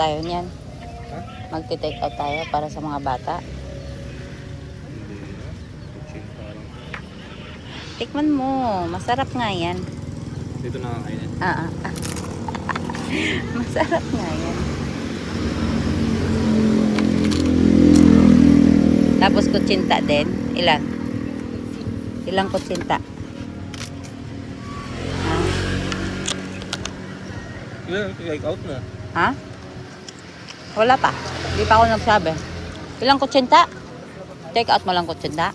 tayo niyan. Ha? Magte-take out tayo para sa mga bata. Hindi na. Kutsinta lang. Tikman mo. Masarap nga yan. Dito nakakainin. Masarap nga yan. Tapos kutsinta din. Ilan? Ilang kutsinta? Take out na. Ha? Wala pa. Hindi pa ako nagsabi. Ilang kutsinta? Take out mo lang kutsinta?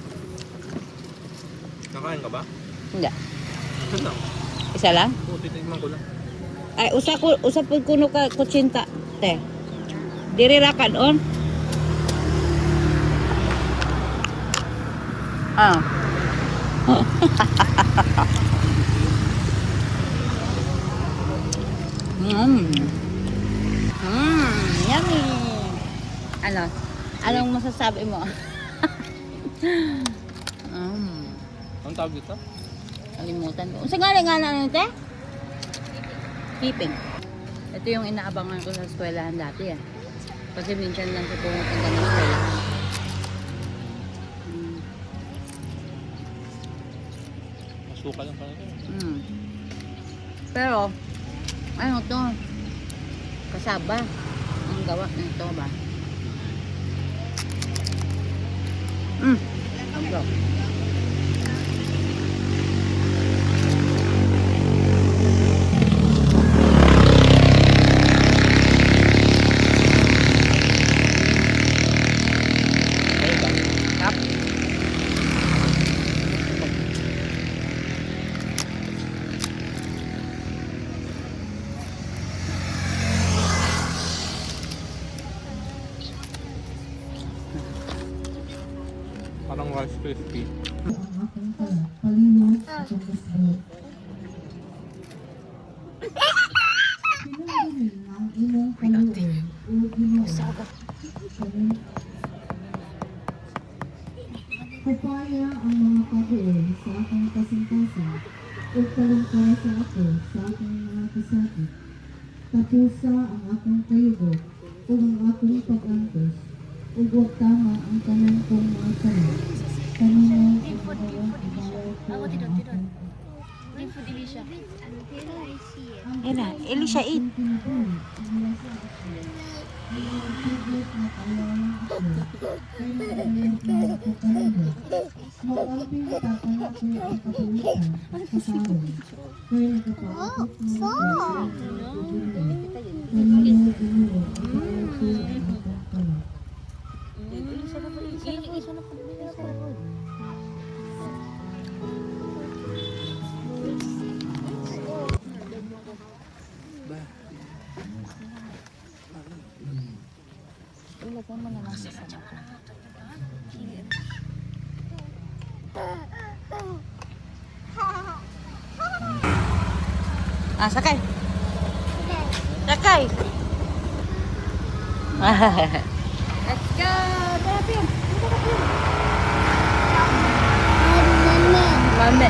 Nakain ka ba? Hindi. Isa lang. Isa lang? Oo, titigman ko lang. Ay, usap po kuno ka kutsinta. Te. Diri ra on. Ah. Yummy. Ano? Anong masasabi mo? Anong tawag dito? Kalimutan ko. Sa galing nga na te? Keeping. Ito yung inaabangan ko sa eskwelahan dati eh. Kasi minsan lang siya pumupunta ng eskwelahan. Masuka lang pala ito. Pero, ano to? Kasaba. Ang gawa nito ba? Ang gawa. Tap. Parang Rice Krispie. Kupaya ang mga kabuol sa aking kasing-kasing, o kalungkay sa ako sa aking mga kasakit. Tapusa ang akong kayugot, o ang akong pag-antos, o huwag tama ang tanan kong mga kalit. Kanino ang bawang ibawal ko ang akong Yan na, Elisha, eat. Ilagay mo na lang sa sanak. Sakay. Sakay. Let's go. Tara, Mami.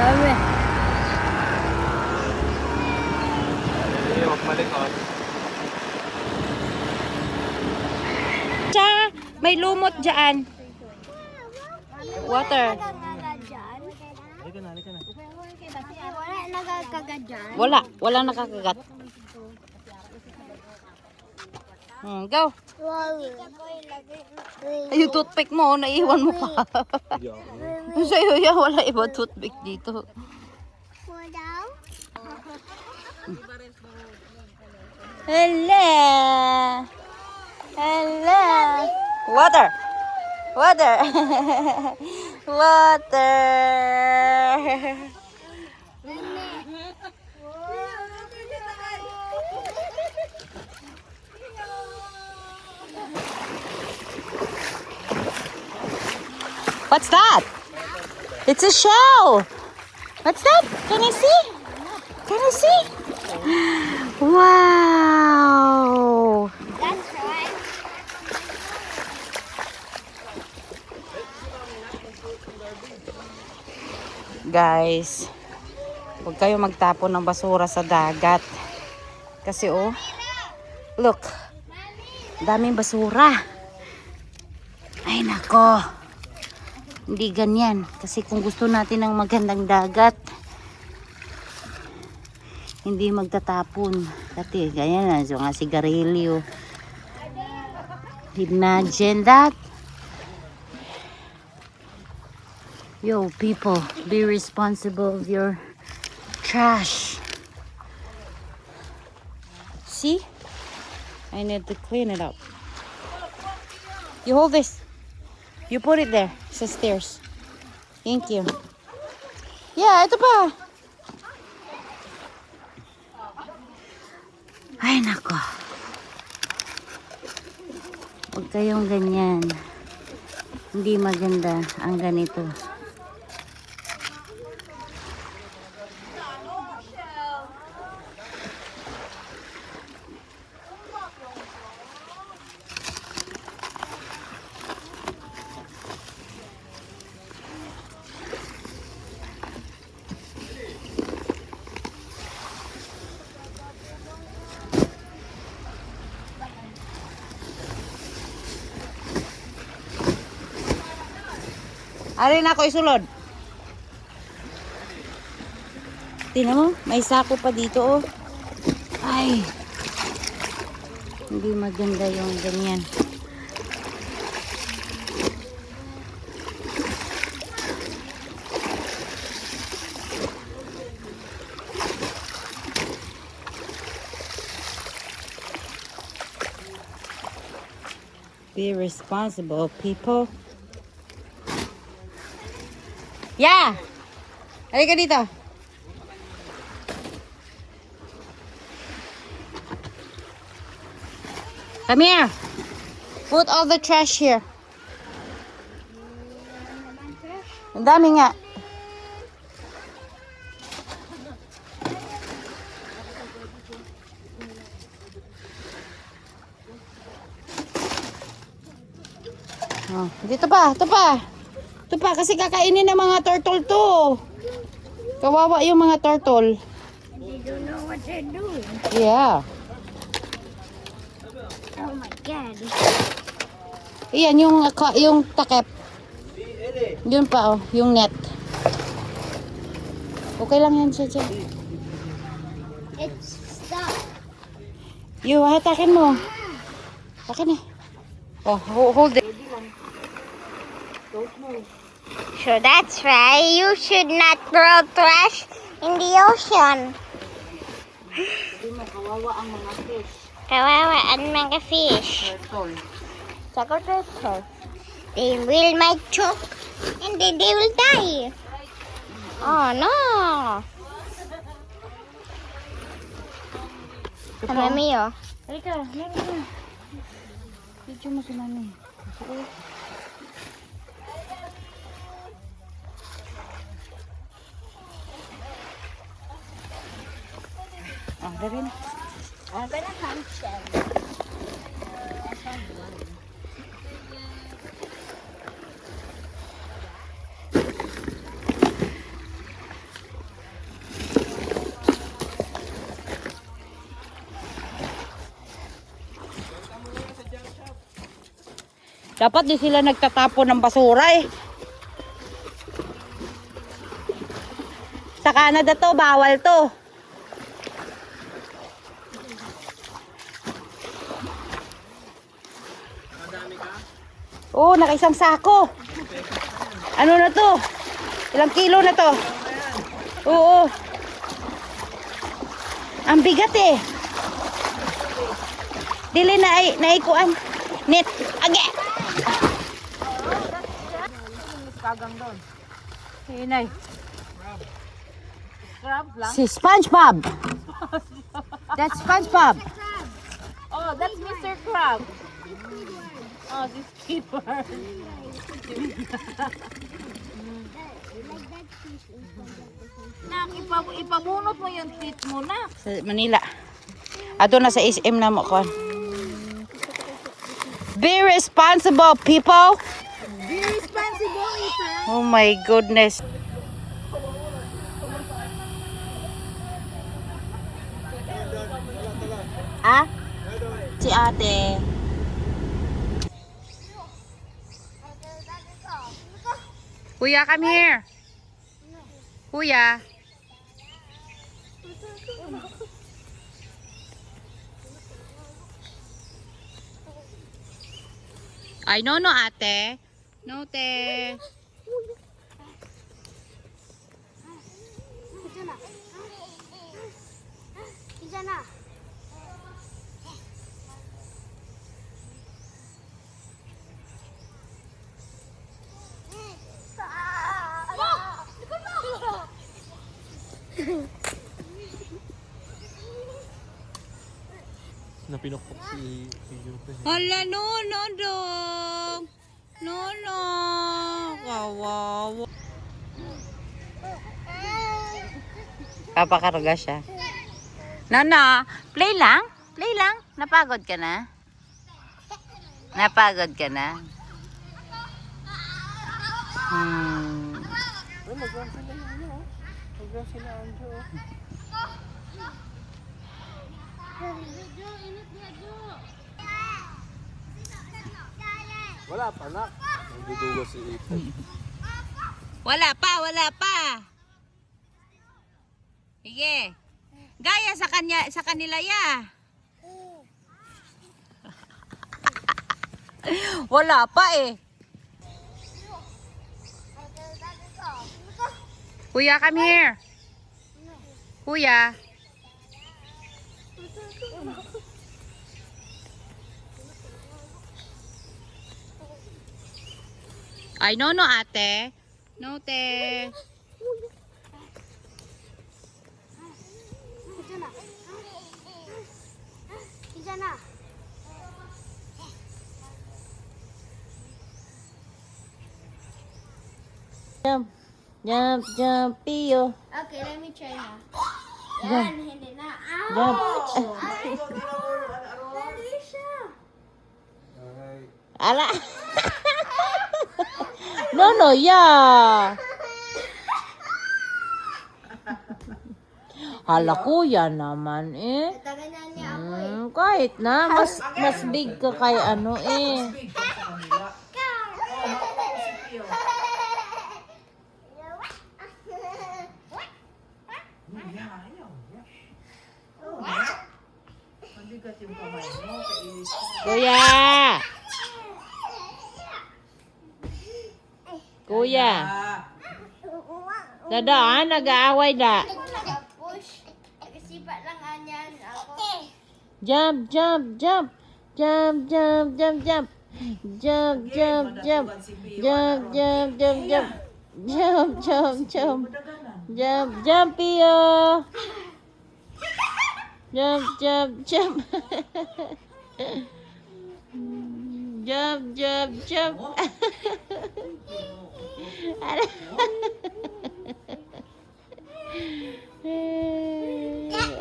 Mami. Huwag malikot. May lumot dyan. Water. Halika na, halika na. Wala nagkakagat dyan. Wala nakakagat. Go. Ay, yung toothpick mo, naiwan mo pa. Sa'yo yan, wala iba toothpick dito. Hello. Hello. Water. Water. Water. What's that? It's a shell. What's that? Can I see? Can I see? Wow. That's right. Guys, huwag kayo magtapon ng basura sa dagat. Kasi Look. Daming basura. Ay nako. Hindi ganyan. Kasi kung gusto natin ng magandang dagat, hindi magtatapon. Dati, ganyan na. So, nga sigarilyo. Imagine that. Yo, people, be responsible of your trash. See? I need to clean it up. You hold this. You put it there. Sa stairs. Thank you. Yeah, ito pa. Ay, nako. Huwag kayong ganyan. Hindi maganda ang ganito. Arin ako isulod. Tingnan mo, may sako pa dito oh. Ay. Hindi maganda yung ganyan. Be responsible, people. Yeah! Halika dito. Come here. Put all the trash here. Ang dami nga. Oh, dito pa, ito pa. Ito pa, kasi kakainin ng mga turtle to. Kawawa yung mga turtle. They don't know what they're doing. Yeah. Oh my God. Iyan, yung takip. Yun pa, oh, yung net. Okay lang yan siya dyan. It's stuck. Yo, hatakin mo. Takin eh. Oh, hold it. So that's right. You should not throw trash in the ocean. Hindi mo, kawawa ang mga fish. Kawawa ang mga fish. Turtle. Saka turtle. They will might choke and then they will die. Oh no. Sa mami oh. Halika, halika. Video mo si mami. Ah, dari na. I'm gonna hunt them. Dapat di sila nagtatapon ng basura eh. Sa Canada to, bawal to. Oo, nakaisang sako. Ano na to? Ilang kilo na to? Oo. Ang bigat eh. Dili na ay naikuan. Net. Age. Kagang doon. Hinay. Si SpongeBob. That's SpongeBob. Oh, that's Mr. Crab. Oh, this Squidward. Nak, ipabunot mo yung teeth mo na. Sa Manila. Ato na sa SM na mo kon. Be responsible, people. Be responsible, Ethan. Oh my goodness. Ah? si ate. Kuya, come here. Kuya. Ay, no, ate. No, te. Napinukpok si Jupe. Hala, no, dong. No. Kawawa. Papakarga siya. Nana, play lang. Play lang. Napagod ka na? Napagod ka na? Ay, mag-run sila yung ano. Mag-run sila ang Jo. Wala pa, nak. Nagdudugo si Ethan. Wala pa. Sige. Gaya sa kanila ya. Wala pa eh. Kuya, come here. Kuya. Ay, no, ate. No, te. Jump, Pio. Okay, let me try na. Jump. Hindi na. Jump. Dali siya. Ala. No, yeah. Hala, kuya naman eh. Taganyan niya ako. Kahit na, mas big ka kay ano eh. Kuya. Dadaan, nag-aaway da. Push. Nagsipa lang anyan ako. Jump. Jump. Jump, Pio. Jump. Jump.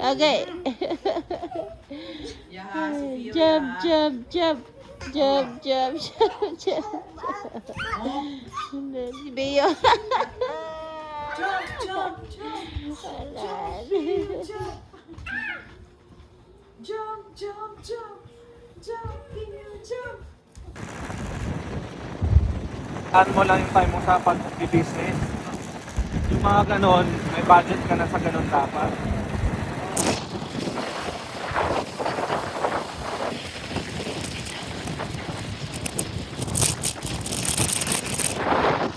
Okay. Jump. Bio. Saan mo lang yung time mo sa pag-business. Yung mga ganon, may budget ka na sa ganon dapat.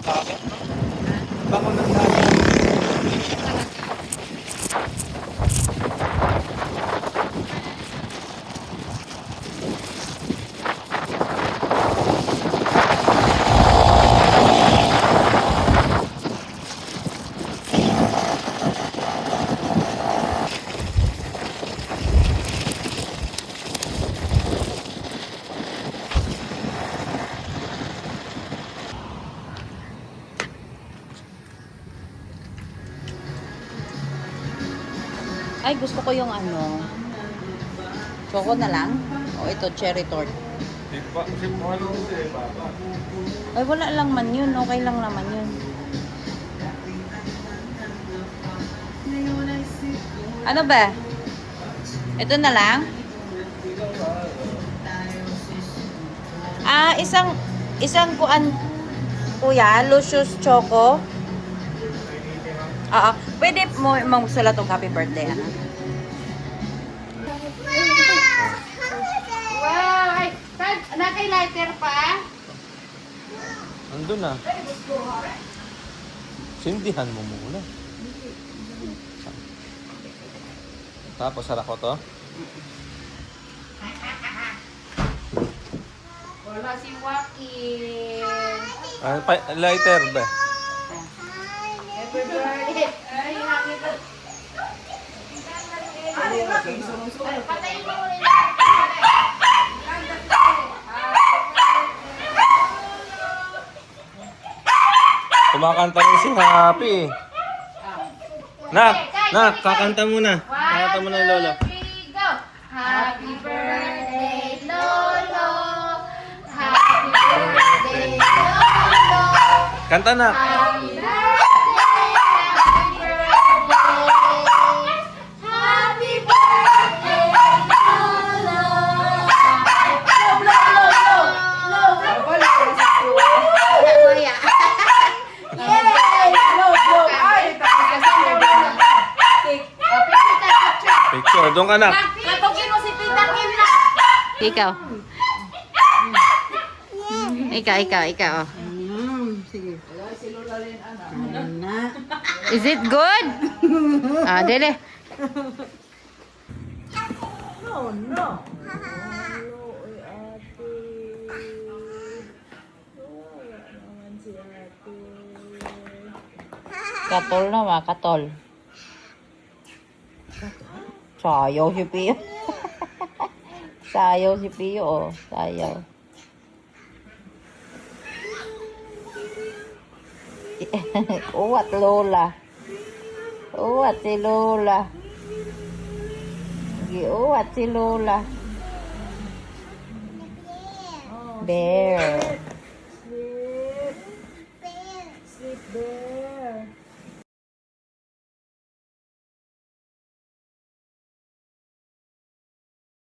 Bakit? Bango ng dami. Ay, gusto ko yung ano. Choco na lang? O ito, cherry tort. Ay, wala lang man yun. Okay lang naman yun. Ano ba? Ito na lang? Isang kuan, kuya, Lucius Choco. Pwede mo magsulat tong happy birthday, ano? Wow! Ay, nakay lighter pa? Andun na. Sindihan mo muna. Tapos harap ko to. Wala si Joaquin. Lighter ba? Happy birthday. Ay, happy birthday. Patayin mo ulit. Kumakanta rin si Happy. Nak, kakanta muna. Kakanta muna yung lolo. Go! Happy birthday, Lolo! Happy birthday, Lolo! Kanta na. Happy birthday! Happy birthday! Happy birthday, Lolo! Picture, doon ka na. Katugin mo si Tita Kim na. Ikaw. Ikaw. Sige. Is it good? Dele. Katol na ba? Katol. Sayaw si Pio. Sayaw si Pio, oh. Sayaw. Uwat Lola. Uwat si Lola. Uwat si Lola. Bear.